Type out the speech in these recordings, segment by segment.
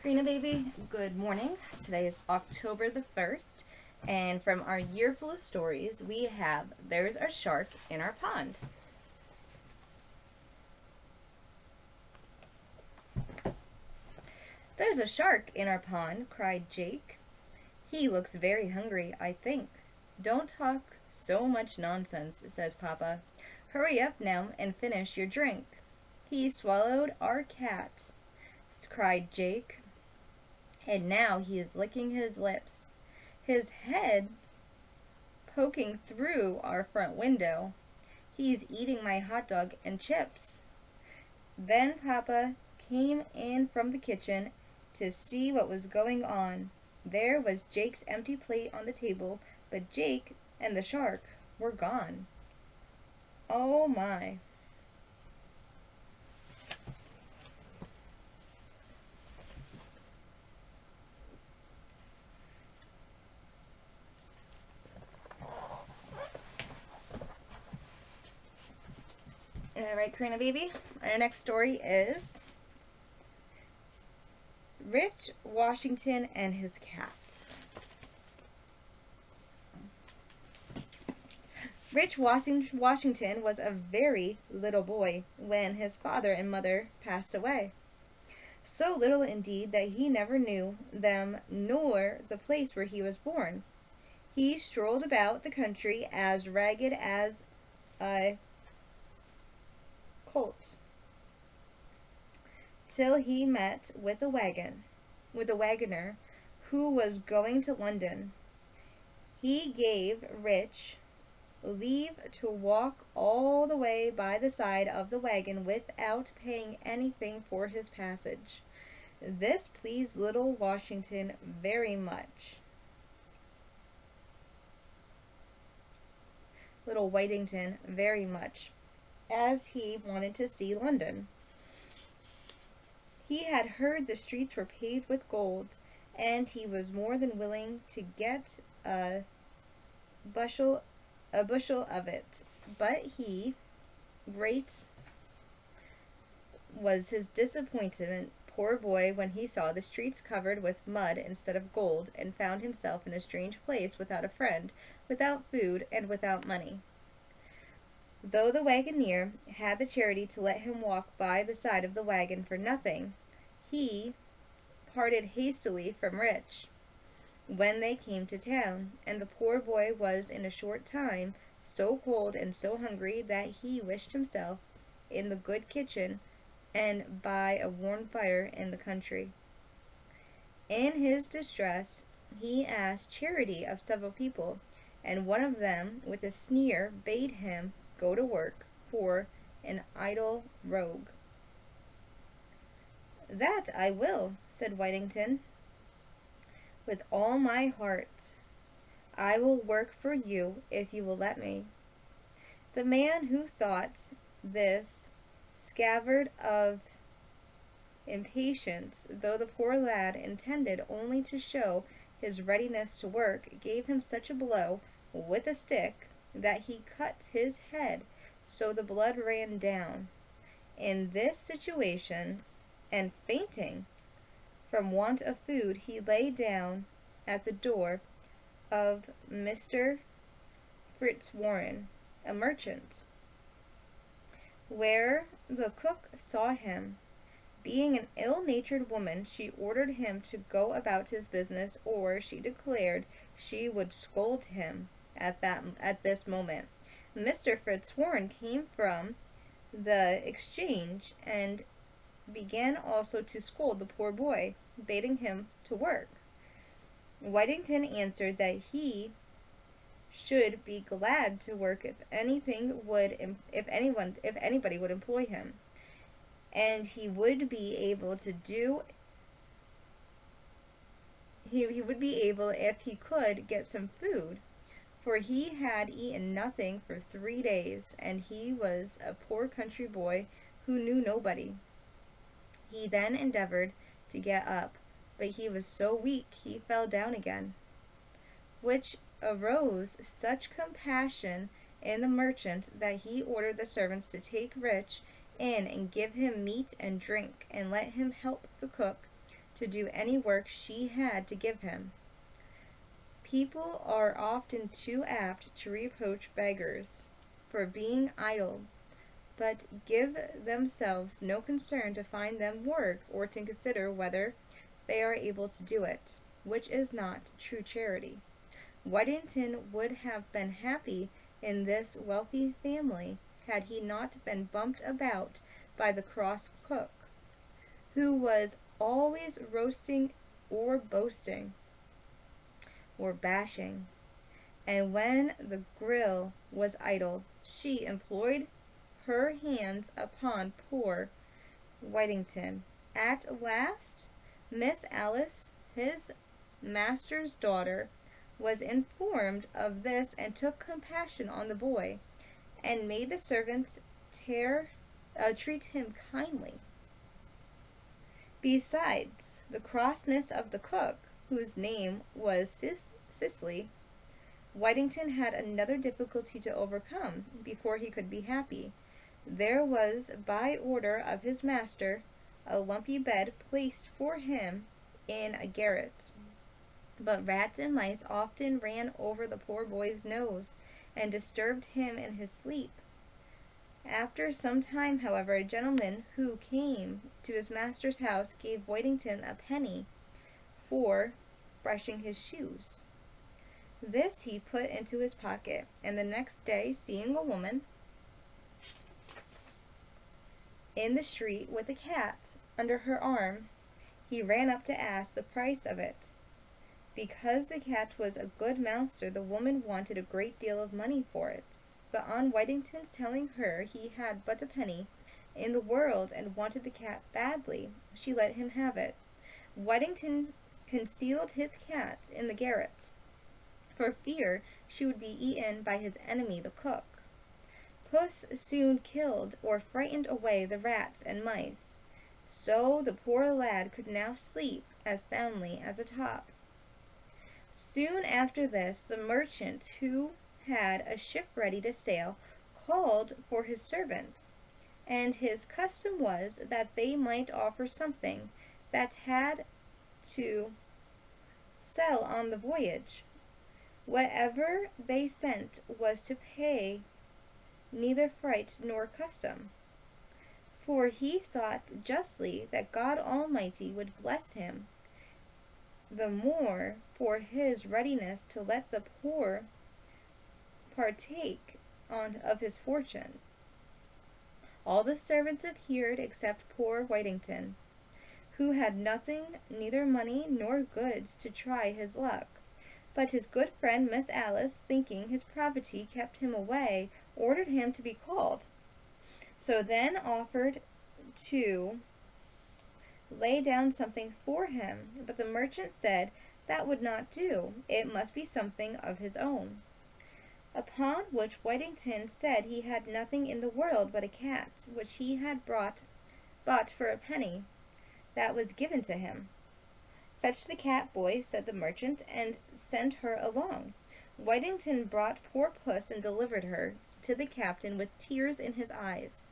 Karina baby, good morning. Today is October the 1st, and from our year full of stories, we have There's a Shark in Our Pond. There's a shark in our pond, cried Jake. He looks very hungry, I think. Don't talk so much nonsense, says Papa. Hurry up now and finish your drink. He swallowed our cat, cried Jake. And now he is licking his lips, his head poking through our front window. He's eating my hot dog and chips. Then Papa came in from the kitchen to see what was going on. There was Jake's empty plate on the table, but Jake and the shark were gone. Oh my. Alright, Karina baby, our next story is Rich Washington and his cat. Rich Washington was a very little boy when his father and mother passed away. So little indeed that he never knew them nor the place where he was born. He strolled about the country as ragged as a colt, till he met with a wagoner who was going to London. He gave Rich leave to walk all the way by the side of the wagon without paying anything for his passage. This pleased little Washington very much. Little Whittington very much, as he wanted to see London. He had heard the streets were paved with gold, and he was more than willing to get a bushel of it. But great was his disappointment, poor boy, when he saw the streets covered with mud instead of gold, and found himself in a strange place without a friend, without food, and without money. Though the wagoner had the charity to let him walk by the side of the wagon for nothing, he parted hastily from Rich when they came to town, and the poor boy was in a short time so cold and so hungry that he wished himself in the good kitchen and by a warm fire in the country. In his distress, he asked charity of several people, and one of them, with a sneer, bade him go to work for an idle rogue. That I will, said Whittington, with all my heart. I will work for you if you will let me. The man who thought this scavered of impatience, though the poor lad intended only to show his readiness to work, gave him such a blow with a stick that he cut his head so the blood ran down. In this situation, and fainting from want of food, he lay down at the door of Mr. Fitzwarren, a merchant, where the cook saw him. Being an ill-natured woman, she ordered him to go about his business, or she declared she would scold him at this moment. Mr. Fitzwarren came from the exchange and began also to scold the poor boy, bidding him to work. Whittington answered that he should be glad to work if anybody would employ him, and he would be able to do. He would be able if he could get some food, for he had eaten nothing for 3 days, and he was a poor country boy who knew nobody. He then endeavored to get up, but he was so weak he fell down again, which arose such compassion in the merchant that he ordered the servants to take Rich in and give him meat and drink, and let him help the cook to do any work she had to give him. People are often too apt to reproach beggars for being idle, but give themselves no concern to find them work or to consider whether they are able to do it, which is not true charity. Whittington would have been happy in this wealthy family had he not been bumped about by the cross cook, who was always roasting or boasting or bashing, and when the grill was idle, she employed her hands upon poor Whittington. At last, Miss Alice, his master's daughter, was informed of this and took compassion on the boy, and made the servants treat him kindly. Besides the crossness of the cook, whose name was Cicely, Whittington had another difficulty to overcome before he could be happy. There was, by order of his master, a lumpy bed placed for him in a garret. But rats and mice often ran over the poor boy's nose, and disturbed him in his sleep. After some time, however, a gentleman who came to his master's house gave Whittington a penny for brushing his shoes. This he put into his pocket, and the next day, seeing a woman in the street with a cat under her arm, he ran up to ask the price of it. Because the cat was a good mouser, the woman wanted a great deal of money for it. But on Whittington's telling her he had but a penny in the world and wanted the cat badly, she let him have it. Whittington concealed his cat in the garret, for fear she would be eaten by his enemy the cook. Puss soon killed or frightened away the rats and mice, so the poor lad could now sleep as soundly as a top. Soon after this, the merchant, who had a ship ready to sail, called for his servants, and his custom was that they might offer something that had to sell on the voyage. Whatever they sent was to pay neither freight nor custom, for he thought justly that God Almighty would bless him the more for his readiness to let the poor partake of his fortune. All the servants appeared except poor Whittington, who had nothing, neither money nor goods, to try his luck. But his good friend Miss Alice, thinking his poverty kept him away, ordered him to be called. So then offered to lay down something for him, but the merchant said that would not do, it must be something of his own. Upon which Whittington said he had nothing in the world but a cat, which he had bought for a penny, that was given to him. Fetch the cat, boy, said the merchant, and send her along. Whittington brought poor puss and delivered her to the captain with tears in his eyes,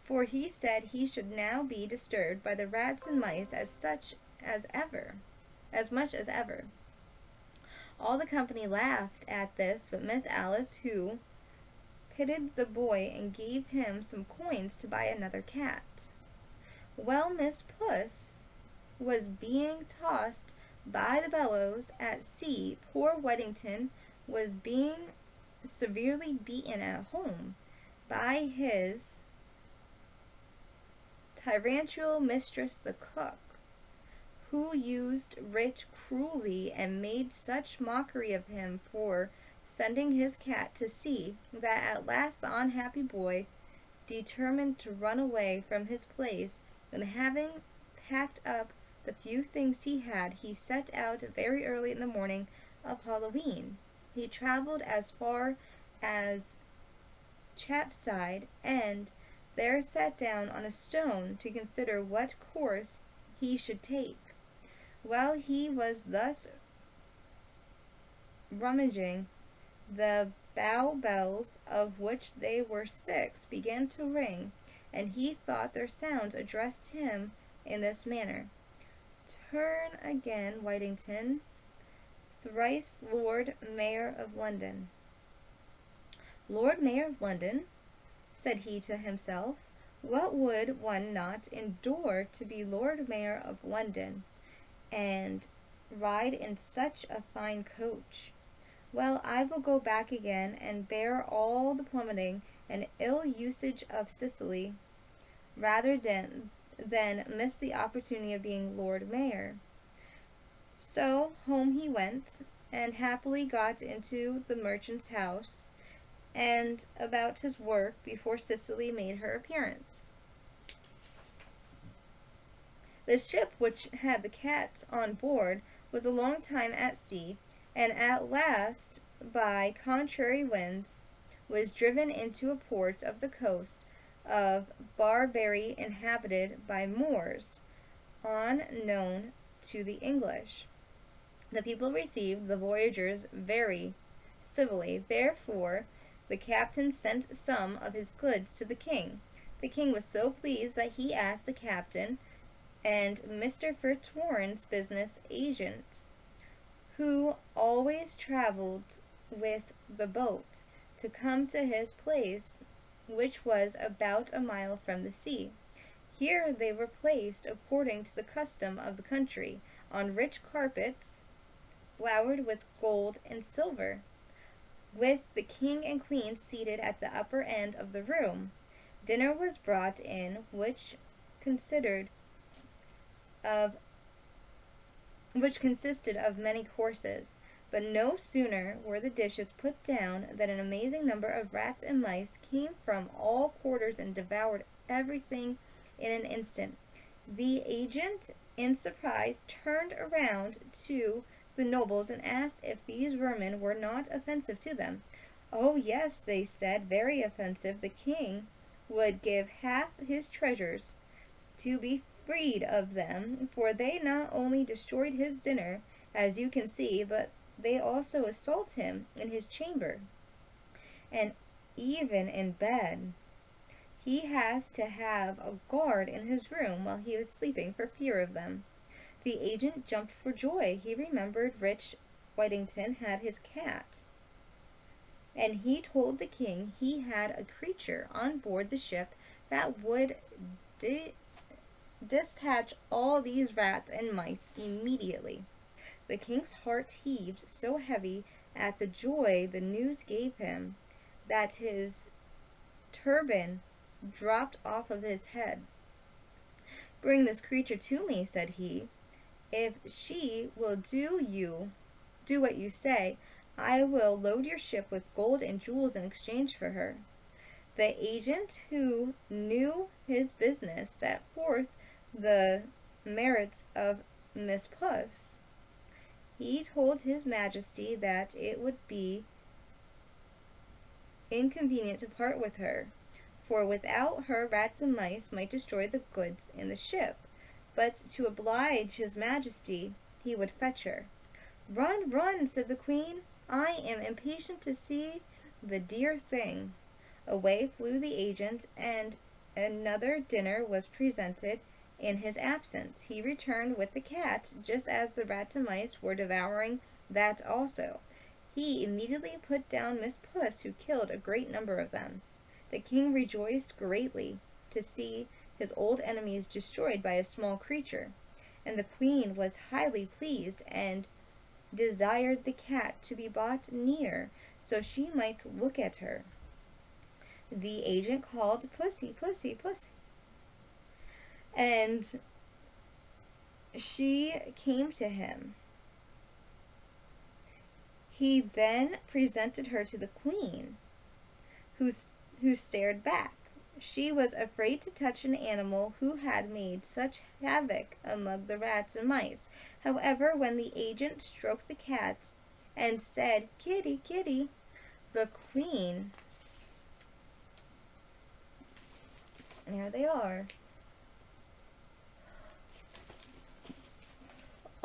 for he said he should now be disturbed by the rats and mice as much as ever. All the company laughed at this, but Miss Alice, who pitied the boy and gave him some coins to buy another cat. While Miss Puss was being tossed by the billows at sea, poor Whittington was being severely beaten at home by his tyrannical mistress the cook, who used Rich cruelly and made such mockery of him for sending his cat to sea that at last the unhappy boy determined to run away from his place, and having packed up the few things he had, he set out very early in the morning of Halloween. He traveled as far as Chapside, and there sat down on a stone to consider what course he should take. While he was thus rummaging, the bow bells, of which they were 6, began to ring, and he thought their sounds addressed him in this manner: turn again, Whittington, thrice Lord Mayor of London. Lord Mayor of London, said he to himself, what would one not endure to be Lord Mayor of London, and ride in such a fine coach? Well, I will go back again and bear all the plummeting and ill usage of Sicily, rather than miss the opportunity of being Lord Mayor. So home he went, and happily got into the merchant's house, and about his work before Cicely made her appearance. The ship which had the cats on board was a long time at sea, and at last, by contrary winds, was driven into a port of the coast of Barbary inhabited by Moors, unknown to the English. The people received the voyagers very civilly. Therefore, the captain sent some of his goods to the king. The king was so pleased that he asked the captain and Mr. Fitzwarren's business agent, who always traveled with the boat, to come to his place, which was about a mile from the sea. Here they were placed according to the custom of the country, on rich carpets, flowered with gold and silver, with the king and queen seated at the upper end of the room. Dinner was brought in, which consisted of many courses, but no sooner were the dishes put down than an amazing number of rats and mice came from all quarters and devoured everything in an instant. The agent, in surprise, turned around to the nobles and asked if these vermin were not offensive to them. Oh, yes, they said, very offensive. The king would give half his treasures to be freed of them, for they not only destroyed his dinner, as you can see, but they also assault him in his chamber, and even in bed. He has to have a guard in his room while he was sleeping for fear of them. The agent jumped for joy. He remembered rich Whittington had his cat, and he told the king he had a creature on board the ship that would dispatch all these rats and mice immediately. The king's heart heaved so heavy at the joy the news gave him that his turban dropped off of his head. Bring this creature to me, said he. If she will do what you say, I will load your ship with gold and jewels in exchange for her. The agent, who knew his business, set forth the merits of Miss Puss. He told his majesty that it would be inconvenient to part with her, for without her rats and mice might destroy the goods in the ship, but to oblige his majesty he would fetch her. Run, run, said the queen. I am impatient to see the dear thing. Away flew the agent, and another dinner was presented in his absence. He returned with the cat, just as the rats and mice were devouring that also. He immediately put down Miss Puss, who killed a great number of them. The king rejoiced greatly to see his old enemies destroyed by a small creature, and the queen was highly pleased and desired the cat to be brought near, so she might look at her. The agent called, Pussy, Pussy, Pussy, and she came to him. He then presented her to the queen, who stared back. She was afraid to touch an animal who had made such havoc among the rats and mice. However, when the agent stroked the cat and said, Kitty, kitty, the queen, and here they are,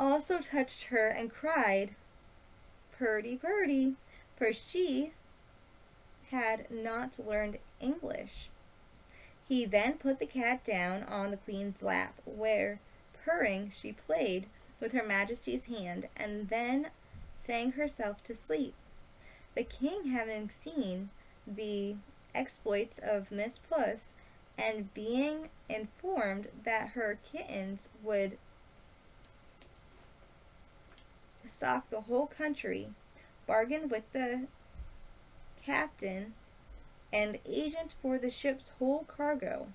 also touched her and cried, Purdy, purdy, for she had not learned English. He then put the cat down on the queen's lap, where purring, she played with her Majesty's hand, and then sang herself to sleep. The king, having seen the exploits of Miss Puss, and being informed that her kittens would stock the whole country, bargained with the captain and agent for the ship's whole cargo,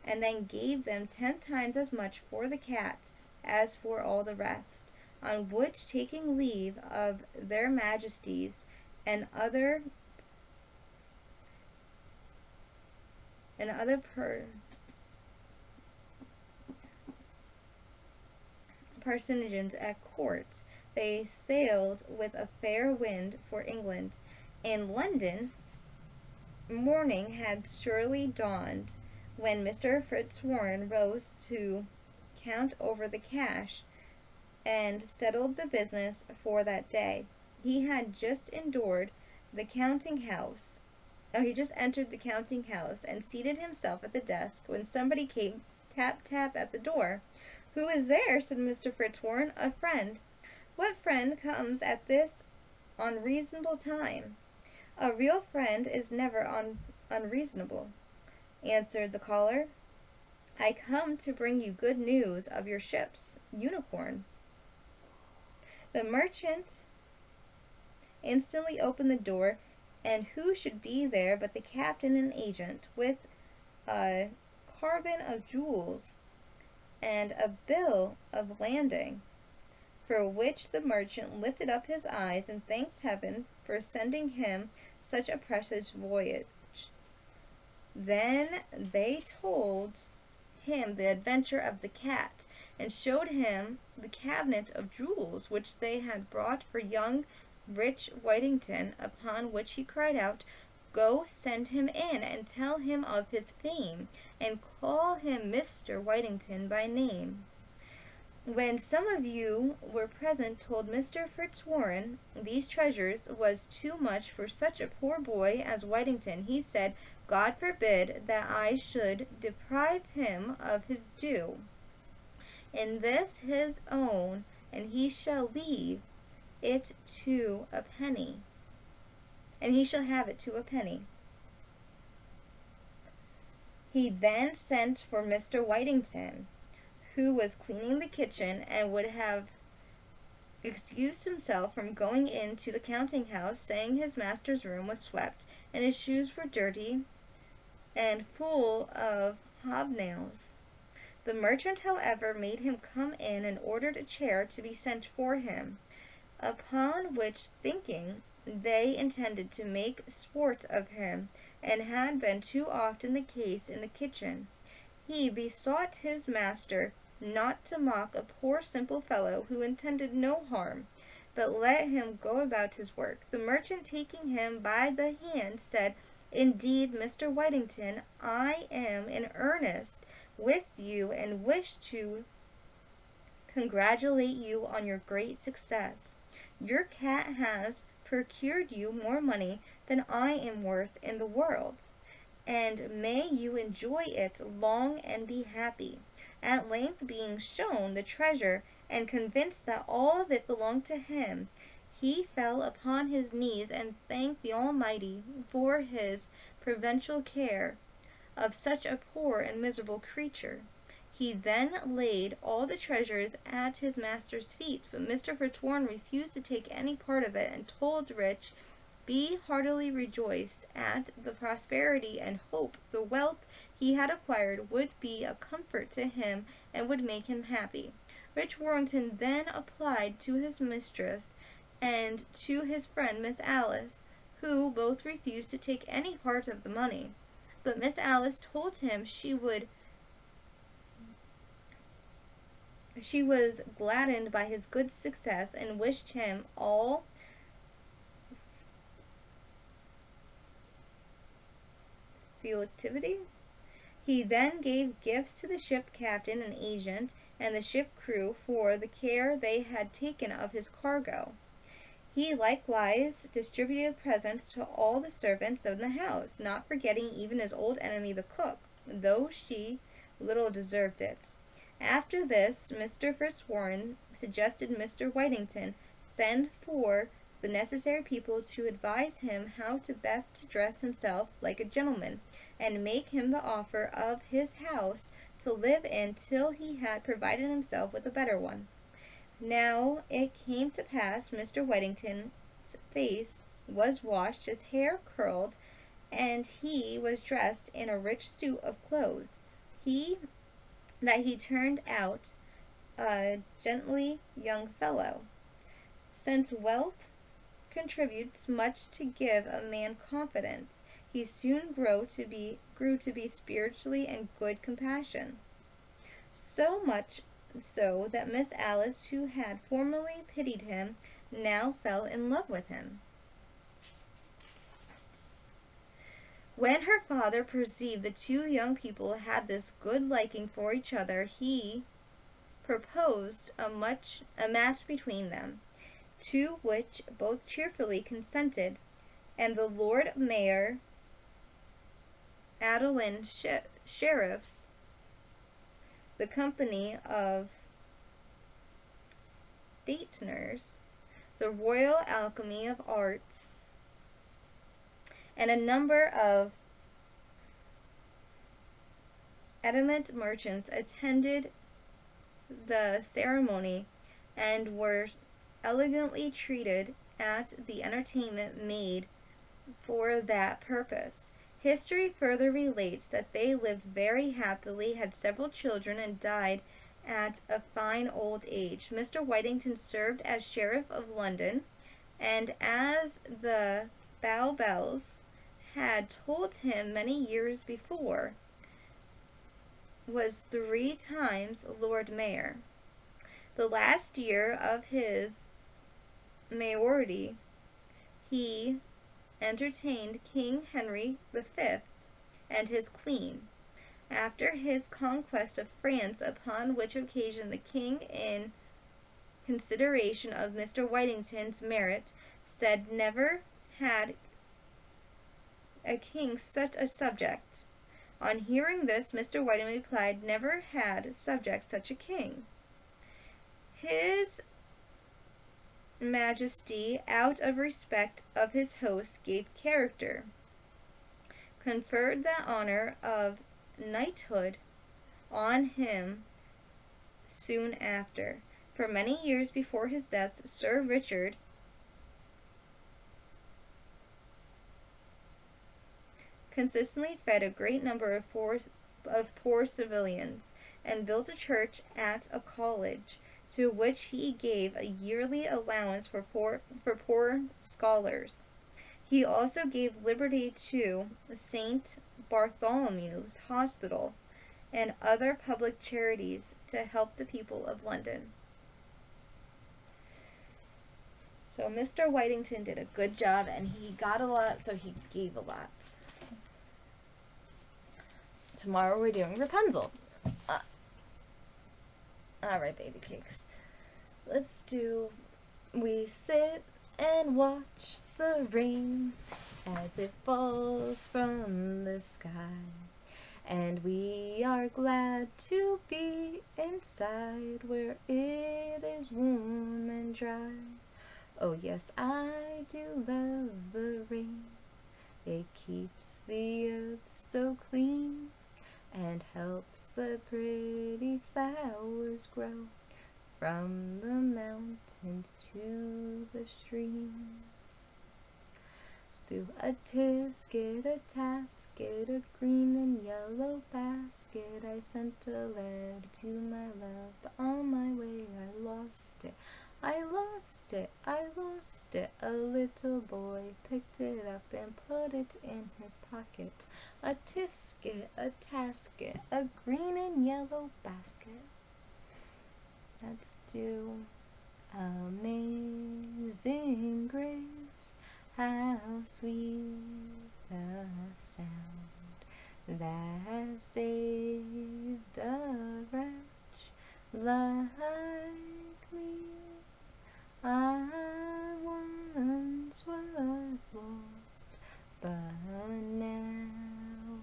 and then gave them 10 times as much for the cat as for all the rest. On which, taking leave of their majesties and other personages at court, they sailed with a fair wind for England. In London, morning had surely dawned when Mr. Fitzwarren rose to count over the cash and settled the business for that day. He had just entered the counting house. He just entered the counting house and seated himself at the desk when somebody came tap tap at the door. "Who is there?" said Mr. Fitzwarren. "A friend." "What friend comes at this unreasonable time?" "A real friend is never unreasonable," answered the caller. "I come to bring you good news of your ship's Unicorn." The merchant instantly opened the door, and who should be there but the captain and agent, with a carbon of jewels and a bill of lading, for which the merchant lifted up his eyes and thanked heaven for sending him such a precious voyage. Then they told him the adventure of the cat, and showed him the cabinet of jewels which they had brought for young rich Whittington, upon which he cried out, "Go, send him in, and tell him of his fame, and call him Mr. Whittington by name." When some of you were present told Mr. Fitzwarren these treasures was too much for such a poor boy as Whittington, he said, "God forbid that I should deprive him of his due in this his own, and he shall leave it to a penny, and he shall have it to a penny." He then sent for Mr. Whittington, who was cleaning the kitchen, and would have excused himself from going into the counting house, saying his master's room was swept, and his shoes were dirty and full of hobnails. The merchant, however, made him come in, and ordered a chair to be sent for him, upon which, thinking they intended to make sport of him, and had been too often the case in the kitchen, he besought his master not to mock a poor simple fellow who intended no harm, but let him go about his work. The merchant, taking him by the hand, said, "Indeed, Mr. Whittington, I am in earnest with you, and wish to congratulate you on your great success. Your cat has procured you more money than I am worth in the world, and may you enjoy it long and be happy." At length, being shown the treasure, and convinced that all of it belonged to him, he fell upon his knees and thanked the Almighty for his providential care of such a poor and miserable creature. He then laid all the treasures at his master's feet, but Mr. Fitzwarren refused to take any part of it, and told Rich, be heartily rejoiced at the prosperity, and hope the wealth he had acquired would be a comfort to him and would make him happy. Rich Warrington then applied to his mistress and to his friend Miss Alice, who both refused to take any part of the money, but Miss Alice told him she was gladdened by his good success, and wished him all felicity. He then gave gifts to the ship captain and agent and the ship crew for the care they had taken of his cargo. He likewise distributed presents to all the servants of the house, not forgetting even his old enemy the cook, though she little deserved it. After this, Mr. Fitzwarren suggested Mr. Whittington send for the necessary people to advise him how to best dress himself like a gentleman, and make him the offer of his house to live in till he had provided himself with a better one. Now it came to pass Mr. Whittington's face was washed, his hair curled, and he was dressed in a rich suit of clothes. He he turned out a gently young fellow. Since wealth contributes much to give a man confidence, he soon grew to be spiritually and good compassion. So much so that Miss Alice, who had formerly pitied him, now fell in love with him. When her father perceived the two young people had this good liking for each other, he proposed a match between them, to which both cheerfully consented, and the Lord Mayor, Adeline Sheriffs, the company of Stateners, the Royal Academy of Arts, and a number of eminent merchants attended the ceremony and were elegantly treated at the entertainment made for that purpose. History further relates that they lived very happily, had several children, and died at a fine old age. Mr. Whittington served as Sheriff of London, and as the Bowbells had told him many years before, was 3 times Lord Mayor. The last year of his mayoralty, he entertained King Henry V and his queen. After his conquest of France, upon which occasion the king, in consideration of Mr. Whittington's merit, said never had a king such a subject. On hearing this, Mr. Whittington replied, never had subject such a king. His Majesty, out of respect of his host, gave character, conferred the honor of knighthood on him soon after. For many years before his death, Sir Richard consistently fed a great number of poor civilians, and built a church at a college, to which he gave a yearly allowance for poor scholars. He also gave liberty to St. Bartholomew's Hospital and other public charities to help the people of London. So Mr. Whittington did a good job, and he got a lot, so he gave a lot. Tomorrow we're doing Rapunzel. Alright, baby cakes. Let's do We Sit and Watch the Rain as it falls from the sky, and we are glad to be inside where it is warm and dry. Oh yes, I do love the rain. It keeps the earth so clean and helps the pretty flowers grow from the mountains to the streams. Through a tisket, a tasket, a green and yellow basket, I sent a letter to my love, but on my way I lost it. I lost it, I lost it. A little boy picked it up and put it in his pocket. A tisket, a tasket, a green and yellow basket. Let's do Amazing Grace, how sweet the sound that saved a wretch like me. I once was lost, but now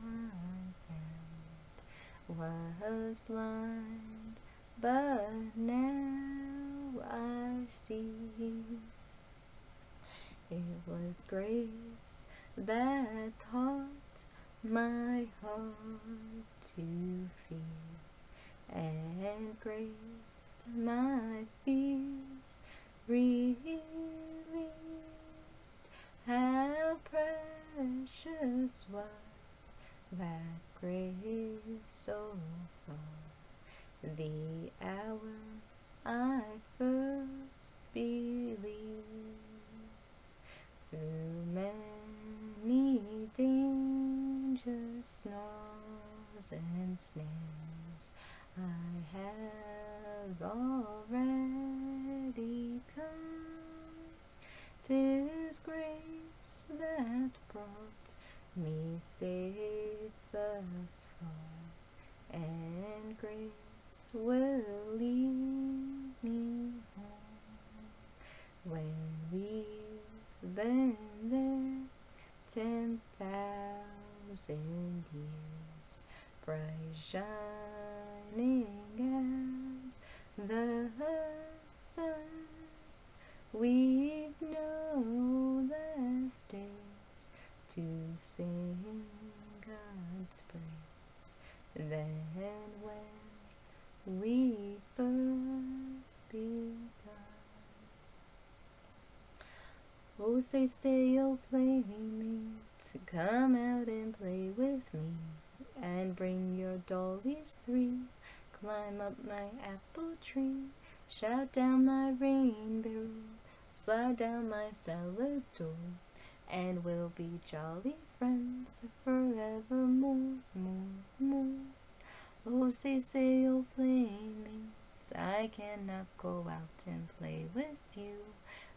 I'm found. Was blind, but now I see it was grace that taught my heart to fear, and grace my fears relieved. How precious was that grace so far, the hour I first believed. Through many dangers, snares, and snares, I have already come. 'Tis grace that brought me safe thus far, and grace will lead me home. When we've been there 10,000 years, bright shining as the sun, we've no less days to sing God's praise than when we first begun. Oh, say, oh, playmates, come out and play with me, and bring your dollies 3, climb up my apple tree, shout down my rain barrel, slide down my cellar door, and we'll be jolly friends forevermore, more. Oh, say, oh, playmates, I cannot go out and play with you.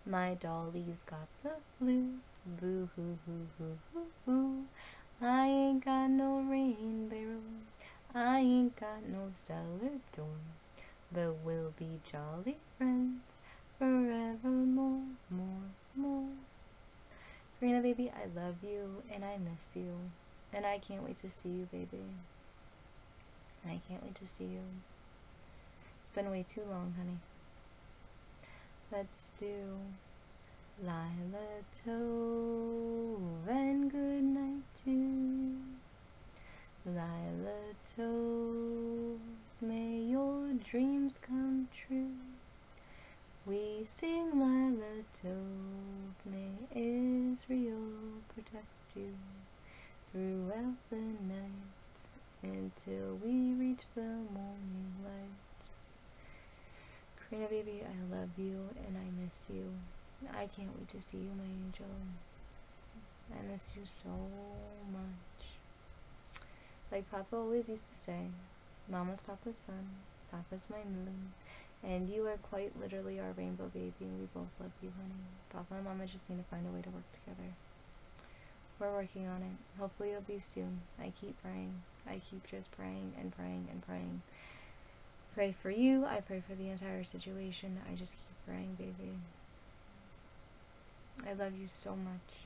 My dolly's got the flu, boo-hoo-hoo-hoo-hoo-hoo. I ain't got no rain barrel, I ain't got no cellar door, but we'll be jolly friends forevermore, more. Karina, baby, I love you, and I miss you, and I can't wait to see you, baby. I can't wait to see you. It's been way too long, honey. Let's do Lila Tove and good night to Lila Tove. May your dreams come true. We sing Lila Tove. May Israel protect you throughout the night until we reach the morning light. Karina, baby, I love you and I miss you. I can't wait to see you, my angel. I miss you so much. Like Papa always used to say, Mama's Papa's son, Papa's my moon, and you are quite literally our rainbow baby, and we both love you, honey. Papa and Mama just need to find a way to work together. We're working on it. Hopefully it'll be soon. I keep praying. I keep just praying and praying and praying. Pray for you. I pray for the entire situation. I just keep praying, baby. I love you so much.